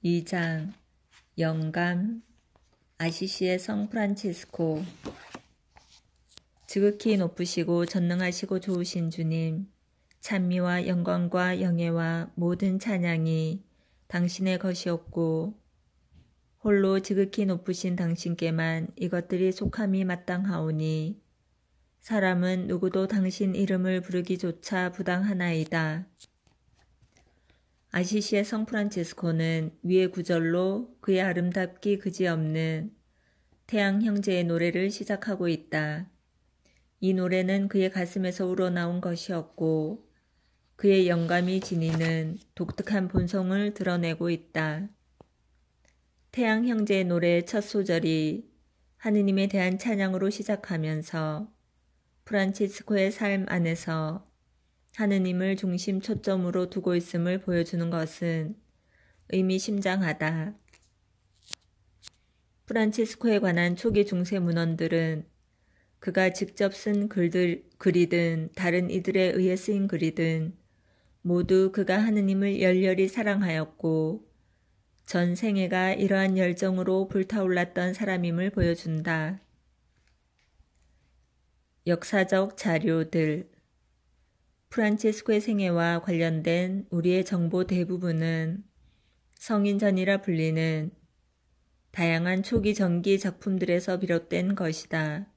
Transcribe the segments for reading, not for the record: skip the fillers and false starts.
2장 영감. 아시시의 성 프란치스코. 지극히 높으시고 전능하시고 좋으신 주님, 찬미와 영광과 영예와 모든 찬양이 당신의 것이었고 홀로 지극히 높으신 당신께만 이것들이 속함이 마땅하오니 사람은 누구도 당신 이름을 부르기조차 부당하나이다. 아시시의 성 프란치스코는 위의 구절로 그의 아름답기 그지없는 태양 형제의 노래를 시작하고 있다. 이 노래는 그의 가슴에서 우러나온 것이었고 그의 영감이 지니는 독특한 본성을 드러내고 있다. 태양 형제의 노래의 첫 소절이 하느님에 대한 찬양으로 시작하면서 프란치스코의 삶 안에서 하느님을 중심 초점으로 두고 있음을 보여주는 것은 의미심장하다. 프란치스코에 관한 초기 중세 문헌들은 그가 직접 쓴 글이든 다른 이들에 의해 쓰인 글이든 모두 그가 하느님을 열렬히 사랑하였고 전 생애가 이러한 열정으로 불타올랐던 사람임을 보여준다. 역사적 자료들. 프란치스코의 생애와 관련된 우리의 정보 대부분은 성인전이라 불리는 다양한 초기 전기 작품들에서 비롯된 것이다.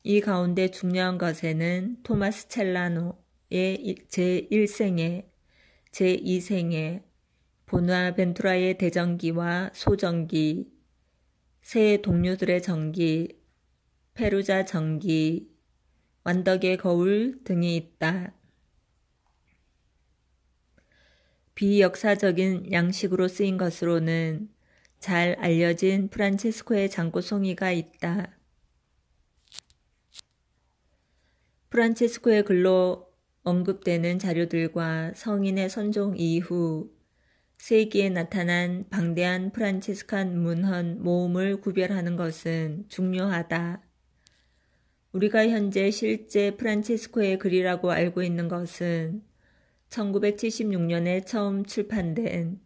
이 가운데 중요한 것에는 토마스 첼라노의 제1생애, 제2생애, 보나벤투라의 대전기와 소전기, 새 동료들의 전기, 페루자 전기, 완덕의 거울 등이 있다. 비역사적인 양식으로 쓰인 것으로는 잘 알려진 프란치스코의 장고송이가 있다. 프란치스코의 글로 언급되는 자료들과 성인의 선종 이후 세기에 나타난 방대한 프란치스칸 문헌 모음을 구별하는 것은 중요하다. 우리가 현재 실제 프란치스코의 글이라고 알고 있는 것은 1976년에 처음 출판된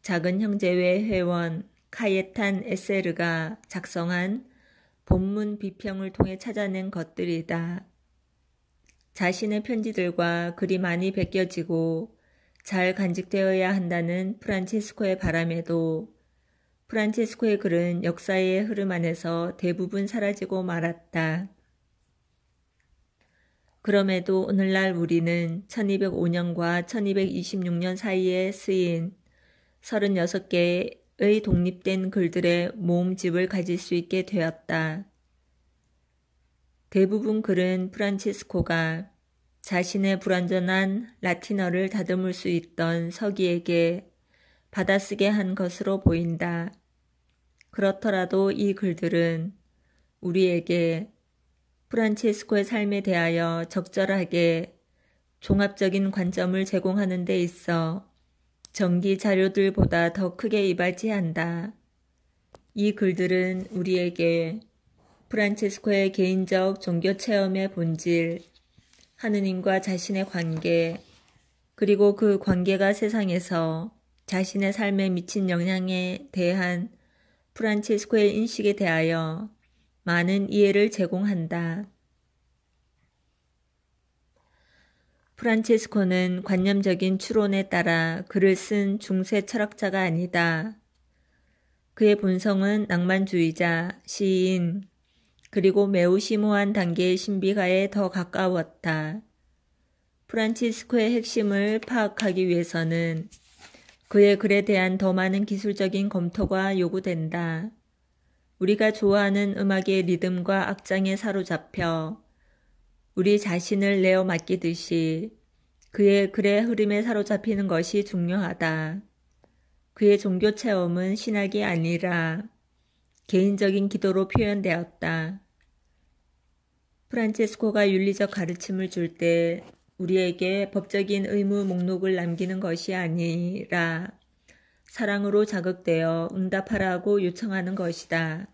작은 형제회 회원 카예탄 에세르가 작성한 본문 비평을 통해 찾아낸 것들이다. 자신의 편지들과 글이 많이 베껴지고 잘 간직되어야 한다는 프란치스코의 바람에도 프란치스코의 글은 역사의 흐름 안에서 대부분 사라지고 말았다. 그럼에도 오늘날 우리는 1205년과 1226년 사이에 쓰인 36개의 독립된 글들의 모음집을 가질 수 있게 되었다. 대부분 글은 프란치스코가 자신의 불완전한 라틴어를 다듬을 수 있던 서기에게 받아쓰게 한 것으로 보인다. 그렇더라도 이 글들은 우리에게 프란치스코의 삶에 대하여 적절하게 종합적인 관점을 제공하는 데 있어 전기 자료들보다 더 크게 이바지한다. 이 글들은 우리에게 프란치스코의 개인적 종교 체험의 본질, 하느님과 자신의 관계, 그리고 그 관계가 세상에서 자신의 삶에 미친 영향에 대한 프란치스코의 인식에 대하여 많은 이해를 제공한다. 프란치스코는 관념적인 추론에 따라 글을 쓴 중세 철학자가 아니다. 그의 본성은 낭만주의자, 시인, 그리고 매우 심오한 단계의 신비가에 더 가까웠다. 프란치스코의 핵심을 파악하기 위해서는 그의 글에 대한 더 많은 기술적인 검토가 요구된다. 우리가 좋아하는 음악의 리듬과 악장에 사로잡혀 우리 자신을 내어 맡기듯이 그의 글의 흐름에 사로잡히는 것이 중요하다. 그의 종교 체험은 신학이 아니라 개인적인 기도로 표현되었다. 프란치스코가 윤리적 가르침을 줄 때 우리에게 법적인 의무 목록을 남기는 것이 아니라 사랑으로 자극되어 응답하라고 요청하는 것이다.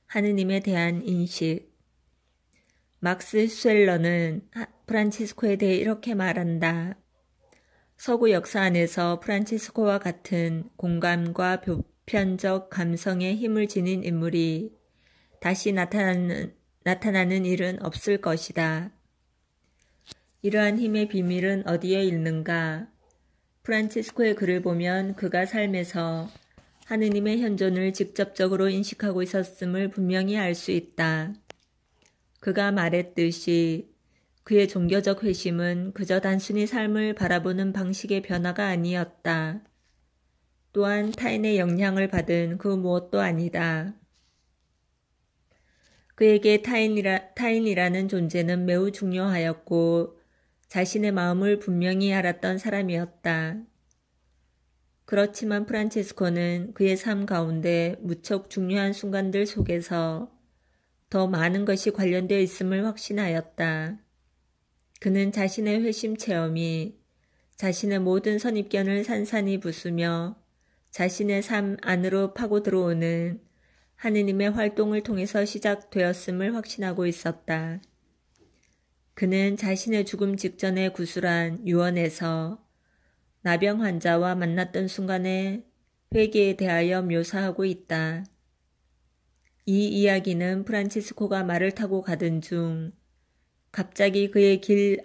하느님에 대한 인식. 막스 쉘러는 프란치스코에 대해 이렇게 말한다. 서구 역사 안에서 프란치스코와 같은 공감과 보편적 감성의 힘을 지닌 인물이 다시 나타나는 일은 없을 것이다. 이러한 힘의 비밀은 어디에 있는가? 프란치스코의 글을 보면 그가 삶에서 하느님의 현존을 직접적으로 인식하고 있었음을 분명히 알 수 있다. 그가 말했듯이 그의 종교적 회심은 그저 단순히 삶을 바라보는 방식의 변화가 아니었다. 또한 타인의 영향을 받은 그 무엇도 아니다. 그에게 타인이라는 존재는 매우 중요하였고 자신의 마음을 분명히 알았던 사람이었다. 그렇지만 프란치스코는 그의 삶 가운데 무척 중요한 순간들 속에서 더 많은 것이 관련되어 있음을 확신하였다. 그는 자신의 회심 체험이 자신의 모든 선입견을 산산이 부수며 자신의 삶 안으로 파고 들어오는 하느님의 활동을 통해서 시작되었음을 확신하고 있었다. 그는 자신의 죽음 직전의 구술한 유언에서 나병 환자와 만났던 순간의 회개에 대하여 묘사하고 있다. 이 이야기는 프란치스코가 말을 타고 가던 중 갑자기 그의 길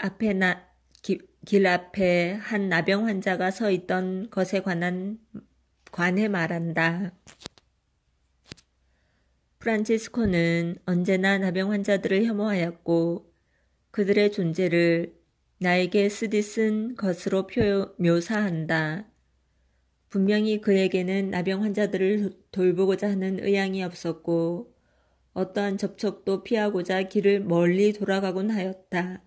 앞에 한 나병 환자가 서 있던 것에 관해 말한다. 프란치스코는 언제나 나병 환자들을 혐오하였고 그들의 존재를 나에게 쓰디쓴 것으로 묘사한다. 분명히 그에게는 나병 환자들을 돌보고자 하는 의향이 없었고 어떠한 접촉도 피하고자 길을 멀리 돌아가곤 하였다.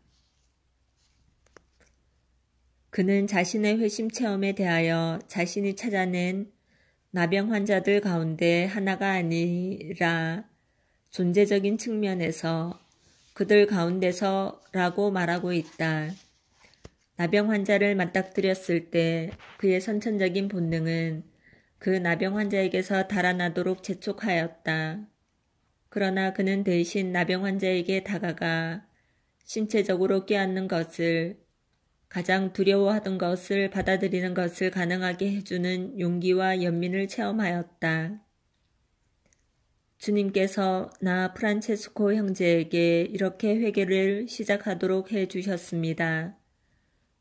그는 자신의 회심 체험에 대하여 자신이 찾아낸 나병 환자들 가운데 하나가 아니라 존재적인 측면에서 그들 가운데서라고 말하고 있다. 나병 환자를 맞닥뜨렸을 때 그의 선천적인 본능은 그 나병 환자에게서 달아나도록 재촉하였다. 그러나 그는 대신 나병 환자에게 다가가 신체적으로 껴안는 것을, 가장 두려워하던 것을 받아들이는 것을 가능하게 해주는 용기와 연민을 체험하였다. 주님께서 나 프란체스코 형제에게 이렇게 회개를 시작하도록 해주셨습니다.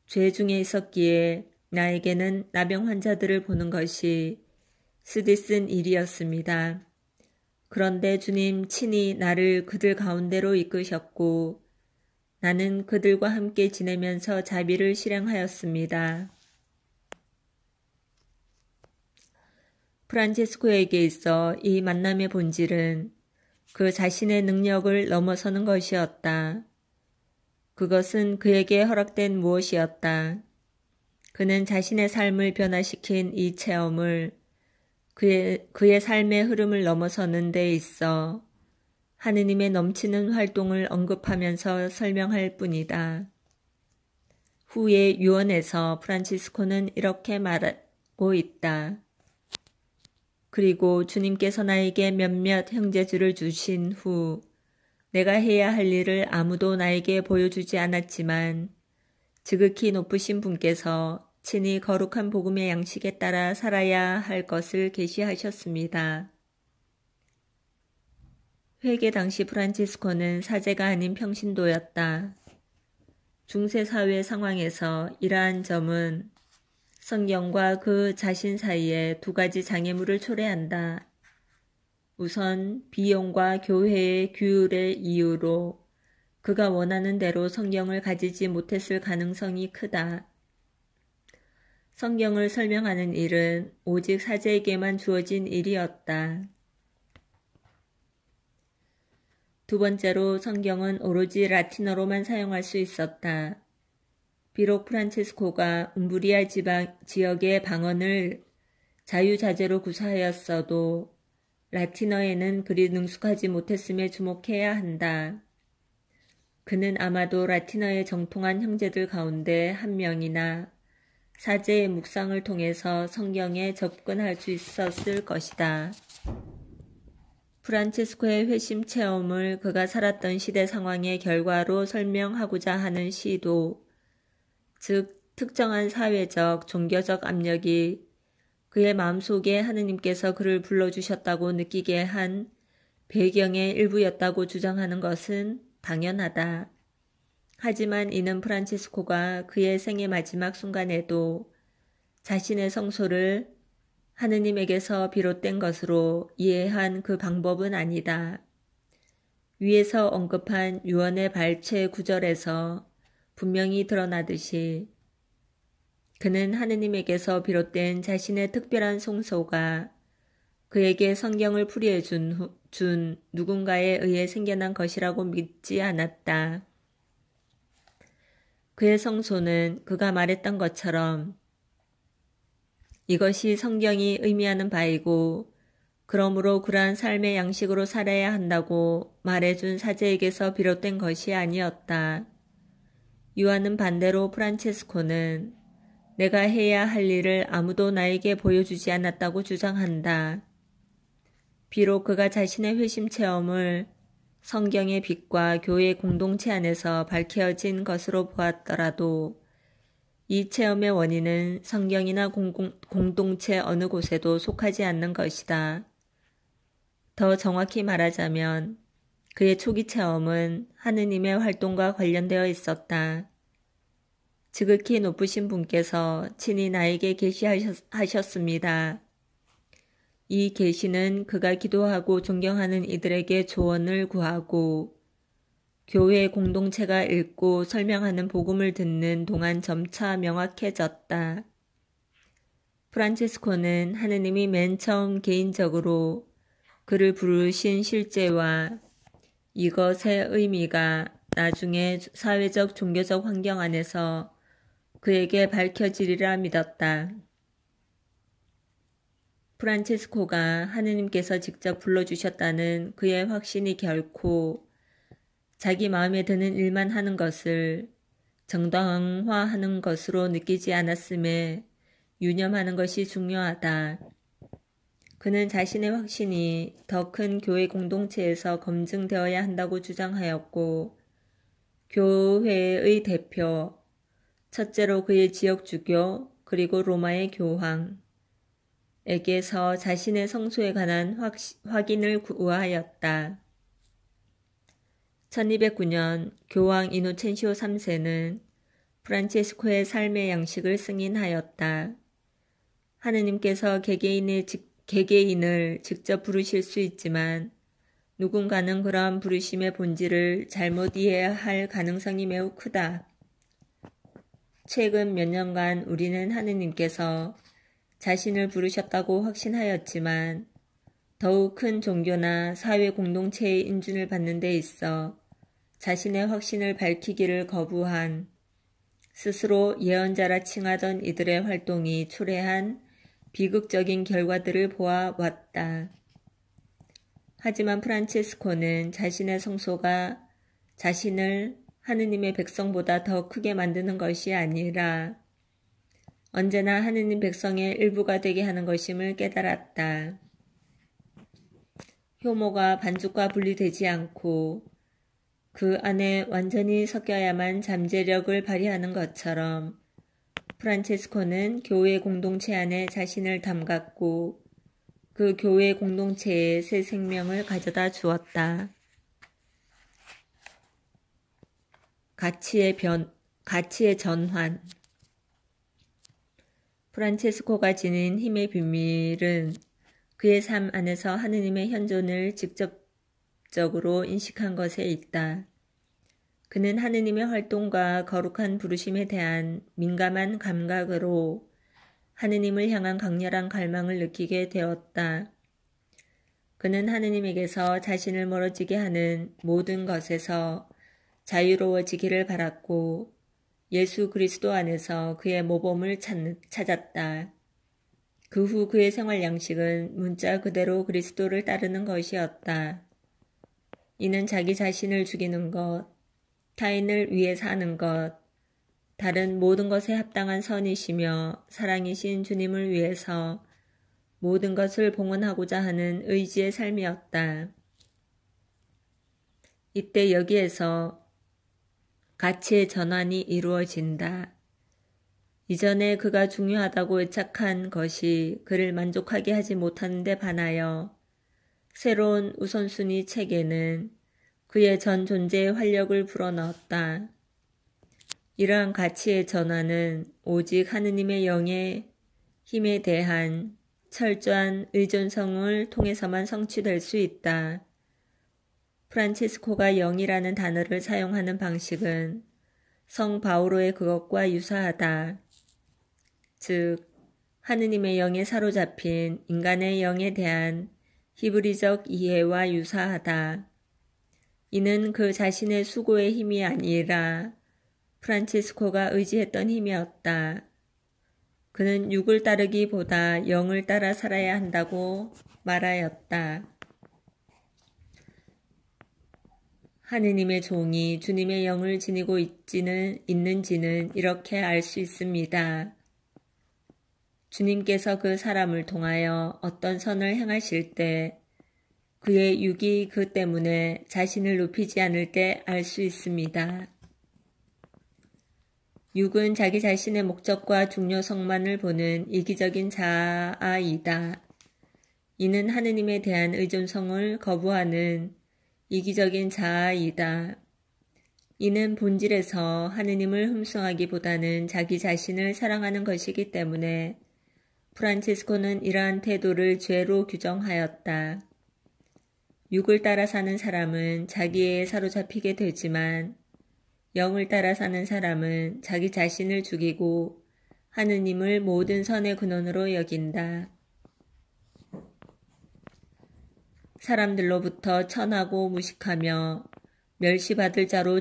죄 중에 있었기에 나에게는 나병 환자들을 보는 것이 쓰디쓴 일이었습니다. 그런데 주님 친히 나를 그들 가운데로 이끄셨고 나는 그들과 함께 지내면서 자비를 실행하였습니다. 프란체스코에게 있어 이 만남의 본질은 그 자신의 능력을 넘어서는 것이었다. 그것은 그에게 허락된 무엇이었다. 그는 자신의 삶을 변화시킨 이 체험을 그의 삶의 흐름을 넘어서는 데 있어 하느님의 넘치는 활동을 언급하면서 설명할 뿐이다. 후에 유언에서 프란치스코는 이렇게 말하고 있다. 그리고 주님께서 나에게 몇몇 형제주를 주신 후 내가 해야 할 일을 아무도 나에게 보여주지 않았지만 지극히 높으신 분께서 친히 거룩한 복음의 양식에 따라 살아야 할 것을 계시하셨습니다. 회개 당시 프란치스코는 사제가 아닌 평신도였다. 중세사회 상황에서 이러한 점은 성경과 그 자신 사이에 두 가지 장애물을 초래한다. 우선 비용과 교회의 규율의 이유로 그가 원하는 대로 성경을 가지지 못했을 가능성이 크다. 성경을 설명하는 일은 오직 사제에게만 주어진 일이었다. 두 번째로 성경은 오로지 라틴어로만 사용할 수 있었다. 비록 프란체스코가 움브리아 지역의 방언을 자유자재로 구사하였어도 라틴어에는 그리 능숙하지 못했음에 주목해야 한다. 그는 아마도 라틴어에 정통한 형제들 가운데 한 명이나 사제의 묵상을 통해서 성경에 접근할 수 있었을 것이다. 프란체스코의 회심 체험을 그가 살았던 시대 상황의 결과로 설명하고자 하는 시도, 즉 특정한 사회적, 종교적 압력이 그의 마음속에 하느님께서 그를 불러주셨다고 느끼게 한 배경의 일부였다고 주장하는 것은 당연하다. 하지만 이는 프란체스코가 그의 생의 마지막 순간에도 자신의 성소를 하느님에게서 비롯된 것으로 이해한 그 방법은 아니다. 위에서 언급한 유언의 발췌 구절에서 분명히 드러나듯이 그는 하느님에게서 비롯된 자신의 특별한 성소가 그에게 성경을 풀이해 준 누군가에 의해 생겨난 것이라고 믿지 않았다. 그의 성소는 그가 말했던 것처럼 이것이 성경이 의미하는 바이고 그러므로 그러한 삶의 양식으로 살아야 한다고 말해준 사제에게서 비롯된 것이 아니었다. 유아는 반대로 프란체스코는 내가 해야 할 일을 아무도 나에게 보여주지 않았다고 주장한다. 비록 그가 자신의 회심 체험을 성경의 빛과 교회 공동체 안에서 밝혀진 것으로 보았더라도 이 체험의 원인은 성경이나 공동체 어느 곳에도 속하지 않는 것이다. 더 정확히 말하자면 그의 초기 체험은 하느님의 활동과 관련되어 있었다. 지극히 높으신 분께서 친히 나에게 계시하셨습니다. 이 계시는 그가 기도하고 존경하는 이들에게 조언을 구하고 교회 공동체가 읽고 설명하는 복음을 듣는 동안 점차 명확해졌다. 프란체스코는 하느님이 맨 처음 개인적으로 그를 부르신 실제와 이것의 의미가 나중에 사회적 종교적 환경 안에서 그에게 밝혀지리라 믿었다. 프란체스코가 하느님께서 직접 불러주셨다는 그의 확신이 결코 자기 마음에 드는 일만 하는 것을 정당화하는 것으로 느끼지 않았음에 유념하는 것이 중요하다. 그는 자신의 확신이 더 큰 교회 공동체에서 검증되어야 한다고 주장하였고 교회의 대표, 첫째로 그의 지역 주교 그리고 로마의 교황에게서 자신의 성소에 관한 확인을 구하였다. 1209년 교황 이노첸시오 3세는 프란체스코의 삶의 양식을 승인하였다. 하느님께서 개개인을 직접 부르실 수 있지만 누군가는 그러한 부르심의 본질을 잘못 이해할 가능성이 매우 크다. 최근 몇 년간 우리는 하느님께서 자신을 부르셨다고 확신하였지만 더욱 큰 종교나 사회 공동체의 인준을 받는 데 있어 자신의 확신을 밝히기를 거부한 스스로 예언자라 칭하던 이들의 활동이 초래한 비극적인 결과들을 보아왔다. 하지만 프란체스코는 자신의 성소가 자신을 하느님의 백성보다 더 크게 만드는 것이 아니라 언제나 하느님 백성의 일부가 되게 하는 것임을 깨달았다. 효모가 반죽과 분리되지 않고 그 안에 완전히 섞여야만 잠재력을 발휘하는 것처럼 프란체스코는 교회 공동체 안에 자신을 담갔고 그 교회 공동체에 새 생명을 가져다 주었다. 가치의 전환. 프란체스코가 지닌 힘의 비밀은 그의 삶 안에서 하느님의 현존을 직접적으로 인식한 것에 있다. 그는 하느님의 활동과 거룩한 부르심에 대한 민감한 감각으로 하느님을 향한 강렬한 갈망을 느끼게 되었다. 그는 하느님에게서 자신을 멀어지게 하는 모든 것에서 자유로워지기를 바랐고 예수 그리스도 안에서 그의 모범을 찾았다. 그 후 그의 생활 양식은 문자 그대로 그리스도를 따르는 것이었다. 이는 자기 자신을 죽이는 것, 타인을 위해 사는 것, 다른 모든 것에 합당한 선이시며 사랑이신 주님을 위해서 모든 것을 봉헌하고자 하는 의지의 삶이었다. 이때 여기에서 가치의 전환이 이루어진다. 이전에 그가 중요하다고 애착한 것이 그를 만족하게 하지 못하는 데 반하여 새로운 우선순위 체계는 그의 전 존재의 활력을 불어넣었다. 이러한 가치의 전환은 오직 하느님의 영의 힘에 대한 철저한 의존성을 통해서만 성취될 수 있다. 프란치스코가 영이라는 단어를 사용하는 방식은 성 바오로의 그것과 유사하다. 즉, 하느님의 영에 사로잡힌 인간의 영에 대한 히브리적 이해와 유사하다. 이는 그 자신의 수고의 힘이 아니라 프란치스코가 의지했던 힘이었다. 그는 육을 따르기보다 영을 따라 살아야 한다고 말하였다. 하느님의 종이 주님의 영을 지니고 있는지는 이렇게 알 수 있습니다. 주님께서 그 사람을 통하여 어떤 선을 행하실 때 그의 육이 그 때문에 자신을 높이지 않을 때 알 수 있습니다. 육은 자기 자신의 목적과 중요성만을 보는 이기적인 자아이다. 이는 하느님에 대한 의존성을 거부하는 이기적인 자아이다. 이는 본질에서 하느님을 흠숭하기보다는 자기 자신을 사랑하는 것이기 때문에 프란치스코는 이러한 태도를 죄로 규정하였다. 육을 따라 사는 사람은 자기에 사로잡히게 되지만 영을 따라 사는 사람은 자기 자신을 죽이고 하느님을 모든 선의 근원으로 여긴다. 사람들로부터 천하고 무식하며 멸시받을 자로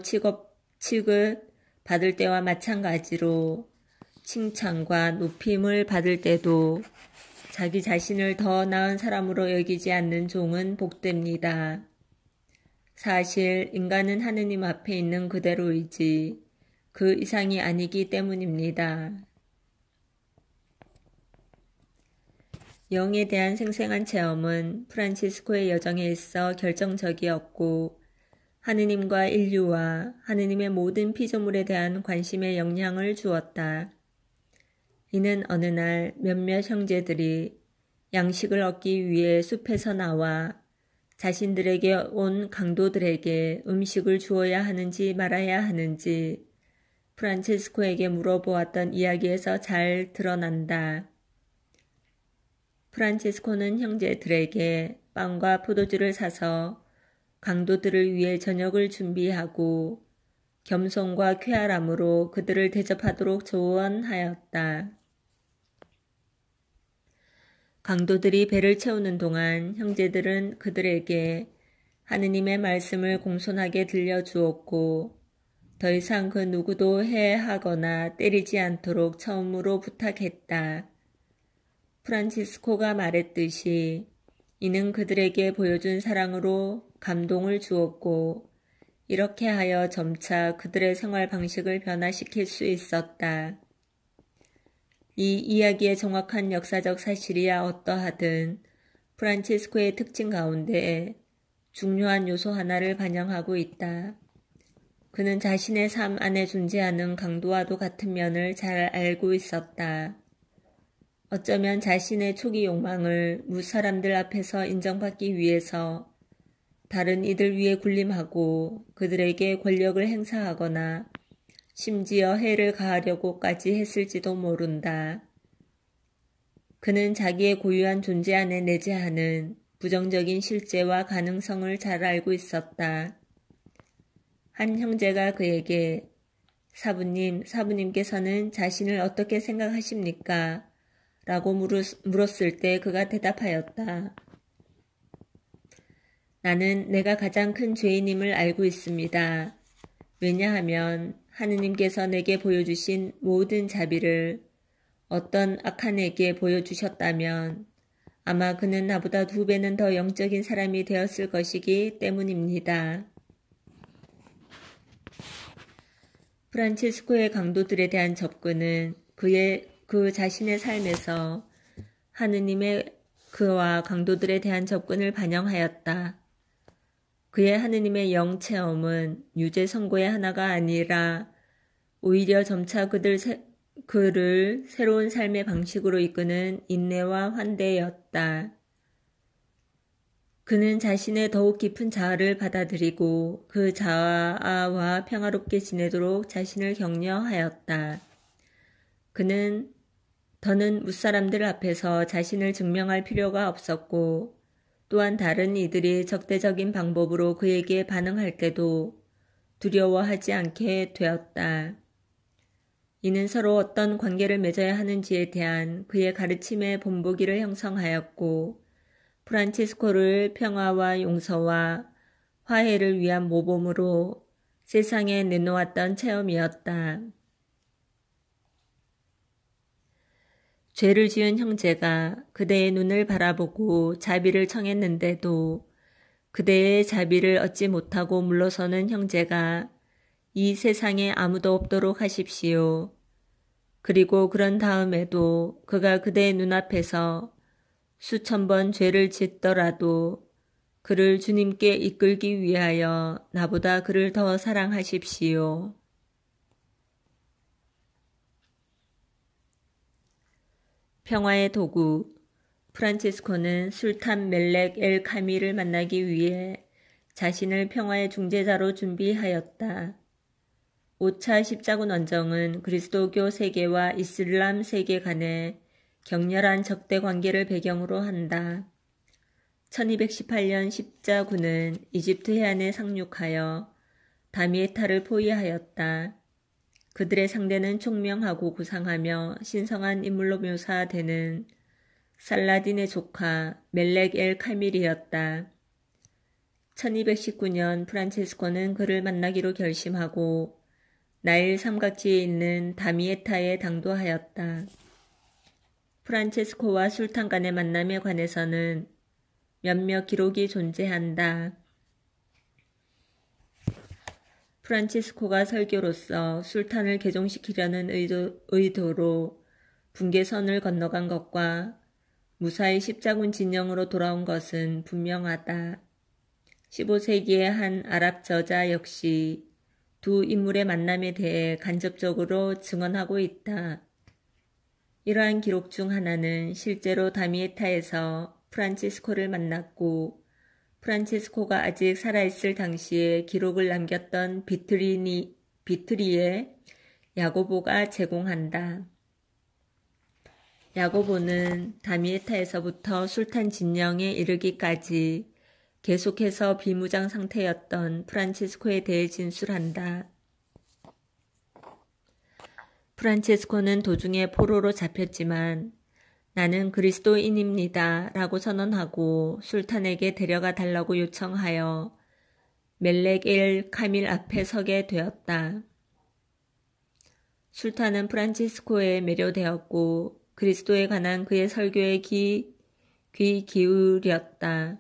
취급받을 때와 마찬가지로 칭찬과 높임을 받을 때도 자기 자신을 더 나은 사람으로 여기지 않는 종은 복됩니다. 사실 인간은 하느님 앞에 있는 그대로이지 그 이상이 아니기 때문입니다. 영에 대한 생생한 체험은 프란치스코의 여정에 있어 결정적이었고 하느님과 인류와 하느님의 모든 피조물에 대한 관심에 영향을 주었다. 이는 어느 날 몇몇 형제들이 양식을 얻기 위해 숲에서 나와 자신들에게 온 강도들에게 음식을 주어야 하는지 말아야 하는지 프란치스코에게 물어보았던 이야기에서 잘 드러난다. 프란치스코는 형제들에게 빵과 포도주를 사서 강도들을 위해 저녁을 준비하고 겸손과 쾌활함으로 그들을 대접하도록 조언하였다. 강도들이 배를 채우는 동안 형제들은 그들에게 하느님의 말씀을 공손하게 들려주었고 더 이상 그 누구도 해하거나 때리지 않도록 처음으로 부탁했다. 프란치스코가 말했듯이 이는 그들에게 보여준 사랑으로 감동을 주었고 이렇게 하여 점차 그들의 생활 방식을 변화시킬 수 있었다. 이 이야기의 정확한 역사적 사실이야 어떠하든 프란치스코의 특징 가운데 중요한 요소 하나를 반영하고 있다. 그는 자신의 삶 안에 존재하는 강도와도 같은 면을 잘 알고 있었다. 어쩌면 자신의 초기 욕망을 무사람들 앞에서 인정받기 위해서 다른 이들 위에 군림하고 그들에게 권력을 행사하거나 심지어 해를 가하려고까지 했을지도 모른다. 그는 자기의 고유한 존재 안에 내재하는 부정적인 실제와 가능성을 잘 알고 있었다. 한 형제가 그에게 사부님께서는 자신을 어떻게 생각하십니까? 라고 물었을 때 그가 대답하였다. 나는 내가 가장 큰 죄인임을 알고 있습니다. 왜냐하면 하느님께서 내게 보여주신 모든 자비를 어떤 악한에게 보여주셨다면 아마 그는 나보다 2배는 더 영적인 사람이 되었을 것이기 때문입니다. 프란치스코의 강도들에 대한 접근은 그 자신의 삶에서 하느님의 그와 강도들에 대한 접근을 반영하였다. 그의 하느님의 영 체험은 유죄 선고의 하나가 아니라 오히려 점차 그를 새로운 삶의 방식으로 이끄는 인내와 환대였다. 그는 자신의 더욱 깊은 자아를 받아들이고 그 자아와 평화롭게 지내도록 자신을 격려하였다. 그는 더는 무사람들 앞에서 자신을 증명할 필요가 없었고 또한 다른 이들이 적대적인 방법으로 그에게 반응할 때도 두려워하지 않게 되었다. 이는 서로 어떤 관계를 맺어야 하는지에 대한 그의 가르침의 본보기를 형성하였고 프란치스코를 평화와 용서와 화해를 위한 모범으로 세상에 내놓았던 체험이었다. 죄를 지은 형제가 그대의 눈을 바라보고 자비를 청했는데도 그대의 자비를 얻지 못하고 물러서는 형제가 이 세상에 아무도 없도록 하십시오. 그리고 그런 다음에도 그가 그대의 눈앞에서 수천 번 죄를 짓더라도 그를 주님께 이끌기 위하여 나보다 그를 더 사랑하십시오. 평화의 도구. 프란치스코는 술탄 멜렉 엘 카밀을 만나기 위해 자신을 평화의 중재자로 준비하였다. 5차 십자군 원정은 그리스도교 세계와 이슬람 세계 간의 격렬한 적대 관계를 배경으로 한다. 1218년 십자군은 이집트 해안에 상륙하여 다미에타를 포위하였다. 그들의 상대는 총명하고 고상하며 신성한 인물로 묘사되는 살라딘의 조카 멜렉 엘 카밀이었다. 1219년 프란체스코는 그를 만나기로 결심하고 나일 삼각지에 있는 다미에타에 당도하였다. 프란체스코와 술탄 간의 만남에 관해서는 몇몇 기록이 존재한다. 프란치스코가 설교로서 술탄을 개종시키려는 의도로 분계선을 건너간 것과 무사히 십자군 진영으로 돌아온 것은 분명하다. 15세기의 한 아랍 저자 역시 두 인물의 만남에 대해 간접적으로 증언하고 있다. 이러한 기록 중 하나는 실제로 다미에타에서 프란치스코를 만났고 프란치스코가 아직 살아있을 당시에 기록을 남겼던 비트리의 야고보가 제공한다. 야고보는 다미에타에서부터 술탄 진영에 이르기까지 계속해서 비무장 상태였던 프란치스코에 대해 진술한다. 프란치스코는 도중에 포로로 잡혔지만 나는 그리스도인입니다 라고 선언하고 술탄에게 데려가 달라고 요청하여 멜렉 엘 카밀 앞에 서게 되었다. 술탄은 프란치스코에 매료되었고 그리스도에 관한 그의 설교에 귀 기울였다.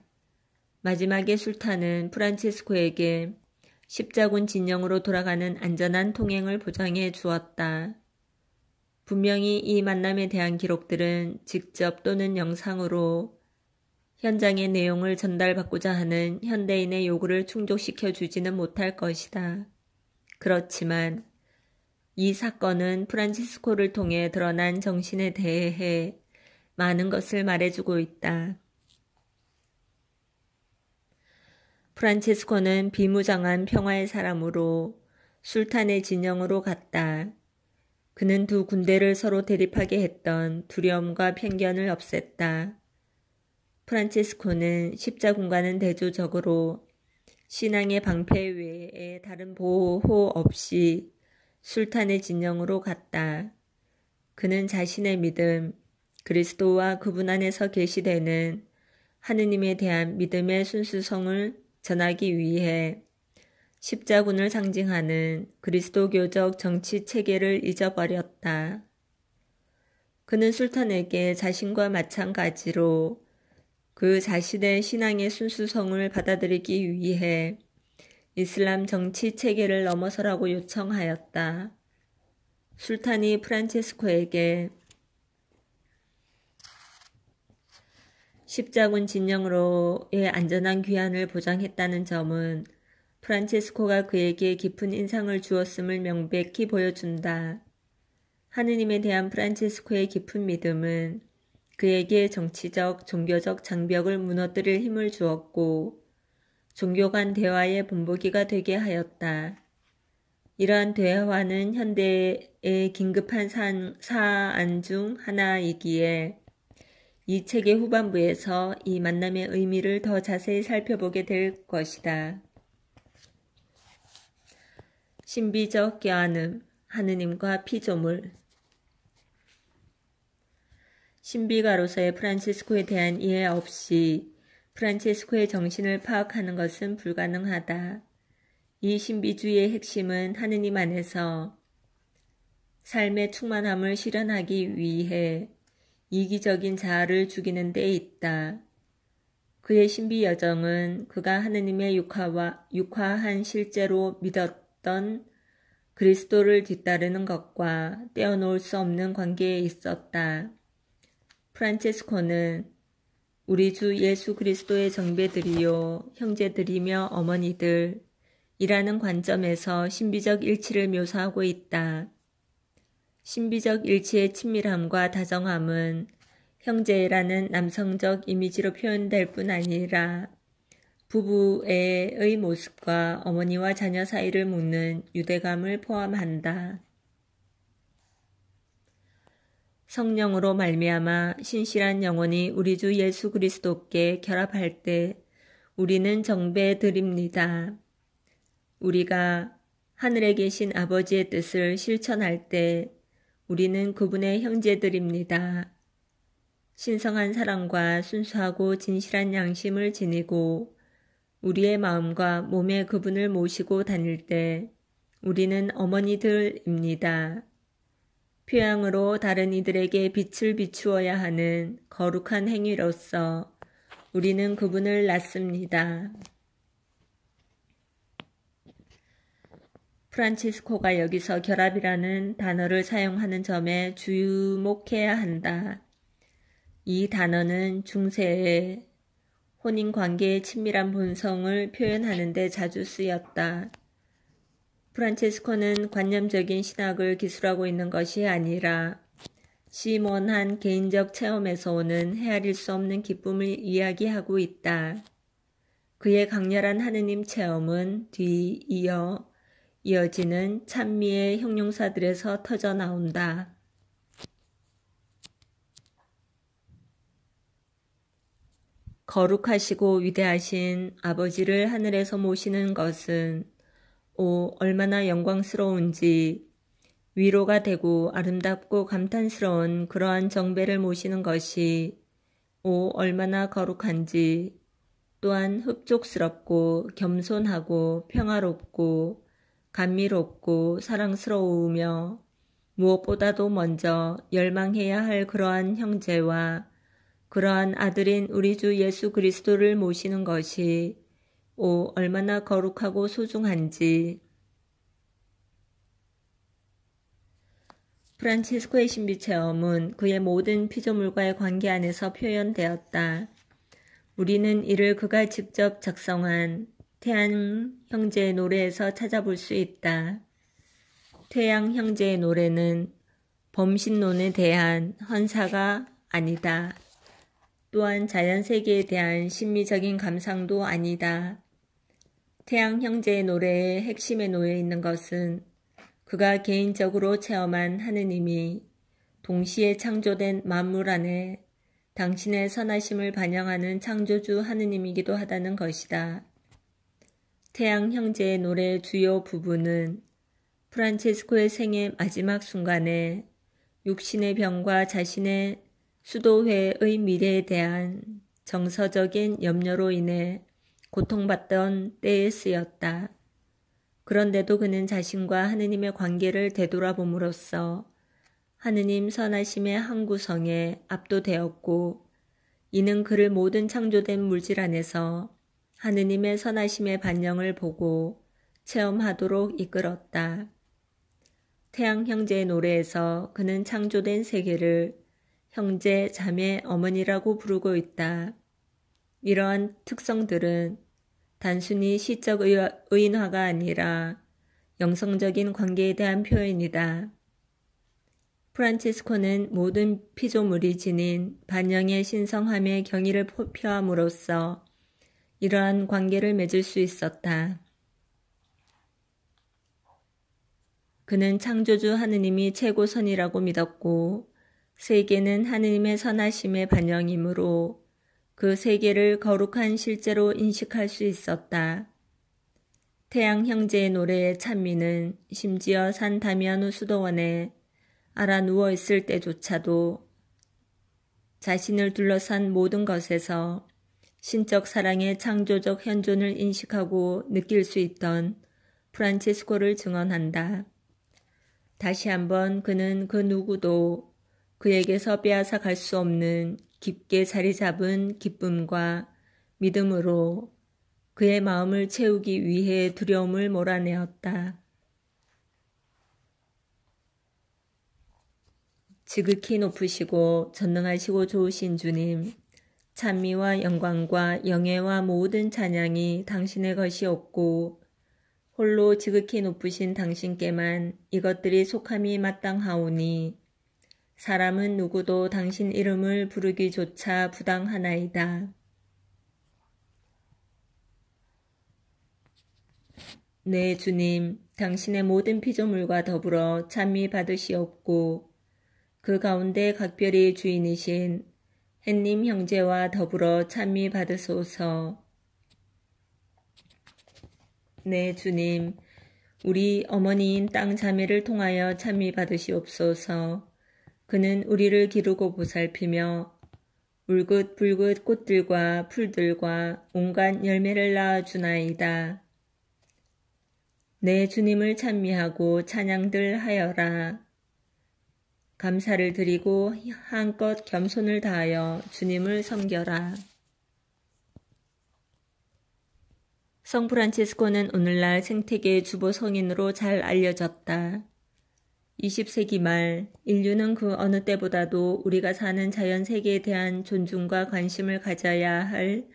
마지막에 술탄은 프란치스코에게 십자군 진영으로 돌아가는 안전한 통행을 보장해 주었다. 분명히 이 만남에 대한 기록들은 직접 또는 영상으로 현장의 내용을 전달받고자 하는 현대인의 요구를 충족시켜 주지는 못할 것이다. 그렇지만 이 사건은 프란치스코를 통해 드러난 정신에 대해 많은 것을 말해주고 있다. 프란치스코는 비무장한 평화의 사람으로 술탄의 진영으로 갔다. 그는 두 군대를 서로 대립하게 했던 두려움과 편견을 없앴다. 프란치스코는 십자군과는 대조적으로 신앙의 방패 외에 다른 보호 없이 술탄의 진영으로 갔다. 그는 자신의 믿음, 그리스도와 그분 안에서 계시되는 하느님에 대한 믿음의 순수성을 전하기 위해 십자군을 상징하는 그리스도교적 정치 체계를 잊어버렸다. 그는 술탄에게 자신과 마찬가지로 그 자신의 신앙의 순수성을 받아들이기 위해 이슬람 정치 체계를 넘어서라고 요청하였다. 술탄이 프란체스코에게 십자군 진영으로의 안전한 귀환을 보장했다는 점은 프란체스코가 그에게 깊은 인상을 주었음을 명백히 보여준다. 하느님에 대한 프란체스코의 깊은 믿음은 그에게 정치적, 종교적 장벽을 무너뜨릴 힘을 주었고 종교 간 대화의 본보기가 되게 하였다. 이러한 대화는 현대의 긴급한 사안 중 하나이기에 이 책의 후반부에서 이 만남의 의미를 더 자세히 살펴보게 될 것이다. 신비적 껴안음, 하느님과 피조물. 신비가로서의 프란체스코에 대한 이해 없이 프란체스코의 정신을 파악하는 것은 불가능하다. 이 신비주의의 핵심은 하느님 안에서 삶의 충만함을 실현하기 위해 이기적인 자아를 죽이는 데 있다. 그의 신비 여정은 그가 하느님의 육화한 실제로 믿었던 그리스도를 뒤따르는 것과 떼어놓을 수 없는 관계에 있었다. 프란체스코는 우리 주 예수 그리스도의 정배들이요 형제들이며 어머니들 이라는 관점에서 신비적 일치를 묘사하고 있다. 신비적 일치의 친밀함과 다정함은 형제라는 남성적 이미지로 표현될 뿐 아니라 부부의 모습과 어머니와 자녀 사이를 묶는 유대감을 포함한다. 성령으로 말미암아 신실한 영혼이 우리 주 예수 그리스도께 결합할 때 우리는 정배드립니다. 우리가 하늘에 계신 아버지의 뜻을 실천할 때 우리는 그분의 형제들입니다. 신성한 사랑과 순수하고 진실한 양심을 지니고 우리의 마음과 몸에 그분을 모시고 다닐 때 우리는 어머니들입니다. 표양으로 다른 이들에게 빛을 비추어야 하는 거룩한 행위로서 우리는 그분을 낳습니다. 프란치스코가 여기서 결합이라는 단어를 사용하는 점에 주목해야 한다. 이 단어는 중세의 혼인관계의 친밀한 본성을 표현하는 데 자주 쓰였다. 프란체스코는 관념적인 신학을 기술하고 있는 것이 아니라 심원한 개인적 체험에서 오는 헤아릴 수 없는 기쁨을 이야기하고 있다. 그의 강렬한 하느님 체험은 이어지는 찬미의 형용사들에서 터져 나온다. 거룩하시고 위대하신 아버지를 하늘에서 모시는 것은 얼마나 영광스러운지, 위로가 되고 아름답고 감탄스러운 그러한 정배를 모시는 것이 얼마나 거룩한지, 또한 흡족스럽고 겸손하고 평화롭고 감미롭고 사랑스러우며 무엇보다도 먼저 열망해야 할 그러한 형제와 그러한 아들인 우리 주 예수 그리스도를 모시는 것이 얼마나 거룩하고 소중한지. 프란치스코의 신비 체험은 그의 모든 피조물과의 관계 안에서 표현되었다. 우리는 이를 그가 직접 작성한 태양 형제의 노래에서 찾아볼 수 있다. 태양 형제의 노래는 범신론에 대한 헌사가 아니다. 또한 자연세계에 대한 심미적인 감상도 아니다. 태양 형제의 노래의 핵심에 놓여 있는 것은 그가 개인적으로 체험한 하느님이 동시에 창조된 만물 안에 당신의 선하심을 반영하는 창조주 하느님이기도 하다는 것이다. 태양 형제의 노래의 주요 부분은 프란체스코의 생의 마지막 순간에 육신의 병과 자신의 수도회의 미래에 대한 정서적인 염려로 인해 고통받던 때에 쓰였다. 그런데도 그는 자신과 하느님의 관계를 되돌아봄으로써 하느님 선하심의 한 구성에 압도되었고, 이는 그를 모든 창조된 물질 안에서 하느님의 선하심의 반영을 보고 체험하도록 이끌었다. 태양 형제의 노래에서 그는 창조된 세계를 형제, 자매, 어머니라고 부르고 있다. 이러한 특성들은 단순히 시적 의인화가 아니라 영성적인 관계에 대한 표현이다. 프란치스코는 모든 피조물이 지닌 반영의 신성함의 경의를 표함으로써 이러한 관계를 맺을 수 있었다. 그는 창조주 하느님이 최고선이라고 믿었고 세계는 하느님의 선하심의 반영이므로 그 세계를 거룩한 실제로 인식할 수 있었다. 태양 형제의 노래의 찬미는 심지어 산 다미아누 수도원에 알아 누워 있을 때조차도 자신을 둘러싼 모든 것에서 신적 사랑의 창조적 현존을 인식하고 느낄 수 있던 프란치스코를 증언한다. 다시 한번 그는 그 누구도 그에게서 빼앗아 갈 수 없는 깊게 자리 잡은 기쁨과 믿음으로 그의 마음을 채우기 위해 두려움을 몰아내었다. 지극히 높으시고 전능하시고 좋으신 주님, 찬미와 영광과 영예와 모든 찬양이 당신의 것이었고 홀로 지극히 높으신 당신께만 이것들이 속함이 마땅하오니 사람은 누구도 당신 이름을 부르기조차 부당하나이다. 네, 주님, 당신의 모든 피조물과 더불어 찬미 받으시옵고 그 가운데 각별히 주인이신 햇님 형제와 더불어 찬미 받으소서. 네, 주님, 우리 어머니인 땅 자매를 통하여 찬미 받으시옵소서. 그는 우리를 기르고 보살피며 울긋불긋 꽃들과 풀들과 온갖 열매를 낳아주나이다. 내 주님을 찬미하고 찬양들 하여라. 감사를 드리고 한껏 겸손을 다하여 주님을 섬겨라. 성 프란치스코는 오늘날 생태계의 주보 성인으로 잘 알려졌다. 20세기 말 인류는 그 어느 때보다도 우리가 사는 자연 세계에 대한 존중과 관심을 가져야 할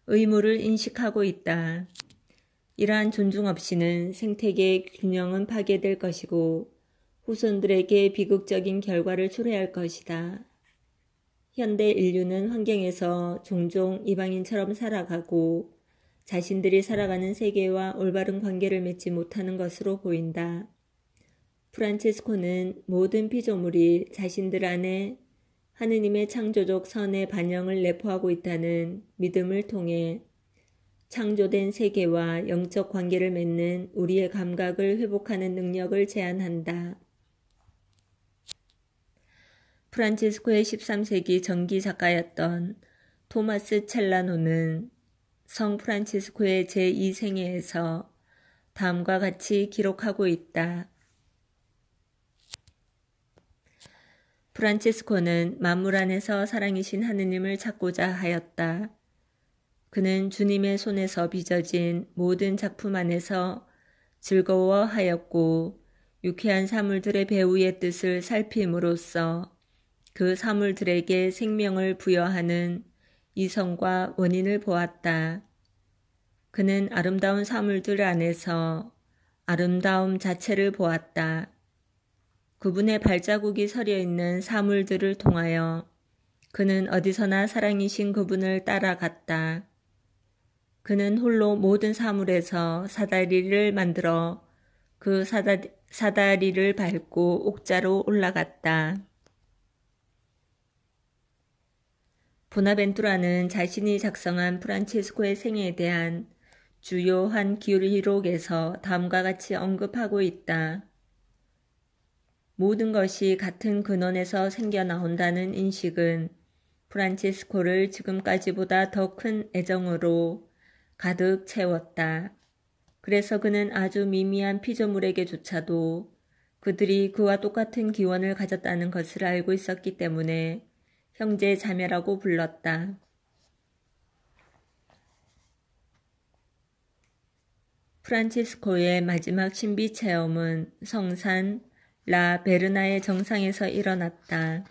의무를 인식하고 있다. 이러한 존중 없이는 생태계의 균형은 파괴될 것이고 후손들에게 비극적인 결과를 초래할 것이다. 현대 인류는 환경에서 종종 이방인처럼 살아가고 자신들이 살아가는 세계와 올바른 관계를 맺지 못하는 것으로 보인다. 프란치스코는 모든 피조물이 자신들 안에 하느님의 창조적 선의 반영을 내포하고 있다는 믿음을 통해 창조된 세계와 영적 관계를 맺는 우리의 감각을 회복하는 능력을 제안한다. 프란치스코의 13세기 전기 작가였던 토마스 첼라노는 성 프란치스코의 제2생애에서 다음과 같이 기록하고 있다. 프란치스코는 만물 안에서 사랑이신 하느님을 찾고자 하였다. 그는 주님의 손에서 빚어진 모든 작품 안에서 즐거워하였고 유쾌한 사물들의 배후의 뜻을 살핌으로써 그 사물들에게 생명을 부여하는 이성과 원인을 보았다. 그는 아름다운 사물들 안에서 아름다움 자체를 보았다. 그분의 발자국이 서려 있는 사물들을 통하여 그는 어디서나 사랑이신 그분을 따라갔다. 그는 홀로 모든 사물에서 사다리를 만들어 그 사다리를 밟고 옥자로 올라갔다. 보나벤투라는 자신이 작성한 프란치스코의 생애에 대한 주요한 기록에서 다음과 같이 언급하고 있다. 모든 것이 같은 근원에서 생겨나온다는 인식은 프란치스코를 지금까지보다 더 큰 애정으로 가득 채웠다. 그래서 그는 아주 미미한 피조물에게조차도 그들이 그와 똑같은 기원을 가졌다는 것을 알고 있었기 때문에 형제 자매라고 불렀다. 프란치스코의 마지막 신비 체험은 성산 라 베르나의 정상에서 일어났다.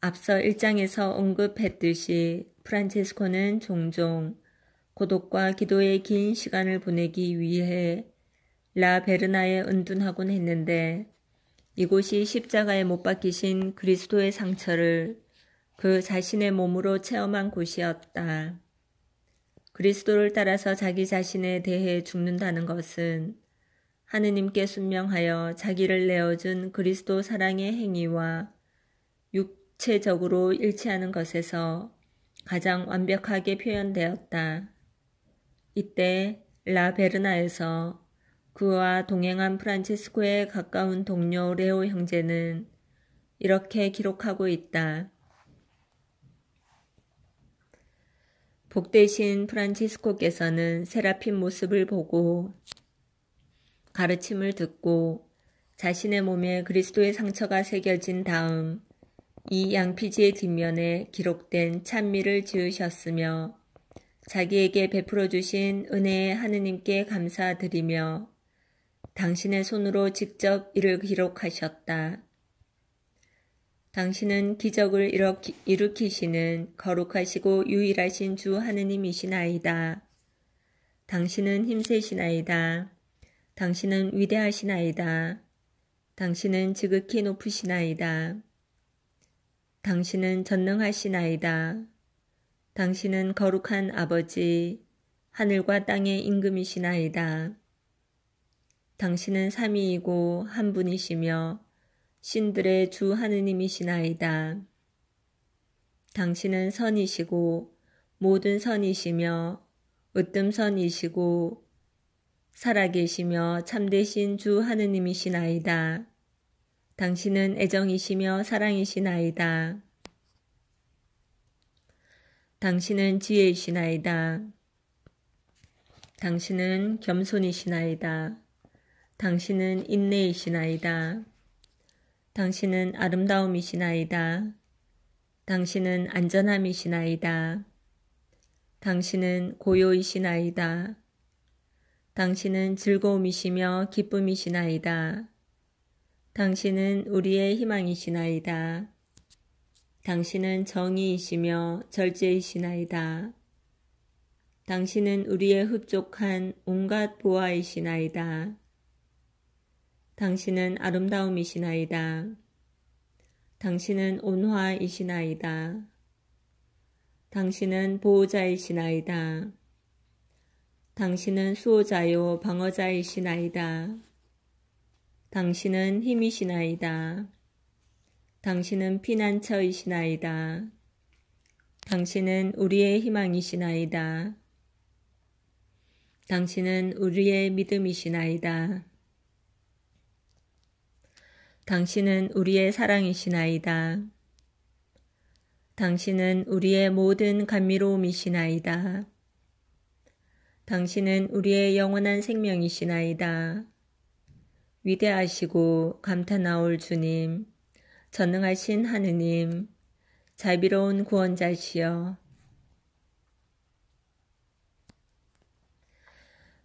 앞서 1장에서 언급했듯이 프란체스코는 종종 고독과 기도의 긴 시간을 보내기 위해 라베르나에 은둔하곤 했는데 이곳이 십자가에 못 박히신 그리스도의 상처를 그 자신의 몸으로 체험한 곳이었다. 그리스도를 따라서 자기 자신에 대해 죽는다는 것은 하느님께 순명하여 자기를 내어준 그리스도 사랑의 행위와 육체적으로 일치하는 것에서 가장 완벽하게 표현되었다. 이때 라베르나에서 그와 동행한 프란체스코의 가까운 동료 레오 형제는 이렇게 기록하고 있다. 복되신 프란치스코께서는 세라핌 모습을 보고 가르침을 듣고 자신의 몸에 그리스도의 상처가 새겨진 다음 이 양피지의 뒷면에 기록된 찬미를 지으셨으며 자기에게 베풀어 주신 은혜의 하느님께 감사드리며 당신의 손으로 직접 이를 기록하셨다. 당신은 기적을 일으키시는 거룩하시고 유일하신 주 하느님이시나이다. 당신은 힘세시나이다. 당신은 위대하시나이다. 당신은 지극히 높으시나이다. 당신은 전능하시나이다. 당신은 거룩한 아버지, 하늘과 땅의 임금이시나이다. 당신은 삼위이고 한 분이시며 신들의 주 하느님이시나이다. 당신은 선이시고 모든 선이시며 으뜸선이시고 살아계시며 참되신 주 하느님이시나이다. 당신은 애정이시며 사랑이시나이다. 당신은 지혜이시나이다. 당신은 겸손이시나이다. 당신은 인내이시나이다. 당신은 아름다움이시나이다. 당신은 안전함이시나이다. 당신은 고요이시나이다. 당신은 즐거움이시며 기쁨이시나이다. 당신은 우리의 희망이시나이다. 당신은 정의이시며 절제이시나이다. 당신은 우리의 흡족한 온갖 보화이시나이다. 당신은 아름다움이시나이다. 당신은 온화이시나이다. 당신은 보호자이시나이다. 당신은 수호자요 방어자이시나이다. 당신은 힘이시나이다. 당신은 피난처이시나이다. 당신은 우리의 희망이시나이다. 당신은 우리의 믿음이시나이다. 당신은 우리의 사랑이시나이다. 당신은 우리의 모든 감미로움이시나이다. 당신은 우리의 영원한 생명이시나이다. 위대하시고 감탄하올 주님, 전능하신 하느님, 자비로운 구원자시여.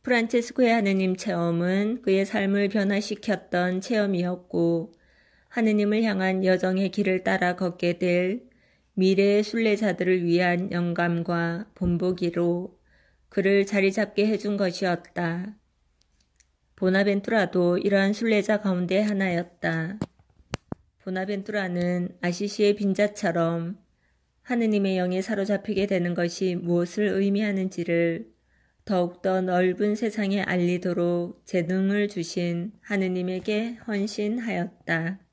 프란체스코의 하느님 체험은 그의 삶을 변화시켰던 체험이었고 하느님을 향한 여정의 길을 따라 걷게 될 미래의 순례자들을 위한 영감과 본보기로 그를 자리 잡게 해준 것이었다. 보나벤투라도 이러한 순례자 가운데 하나였다. 보나벤투라는 아시시의 빈자처럼 하느님의 영에 사로잡히게 되는 것이 무엇을 의미하는지를 더욱더 넓은 세상에 알리도록 재능을 주신 하느님에게 헌신하였다.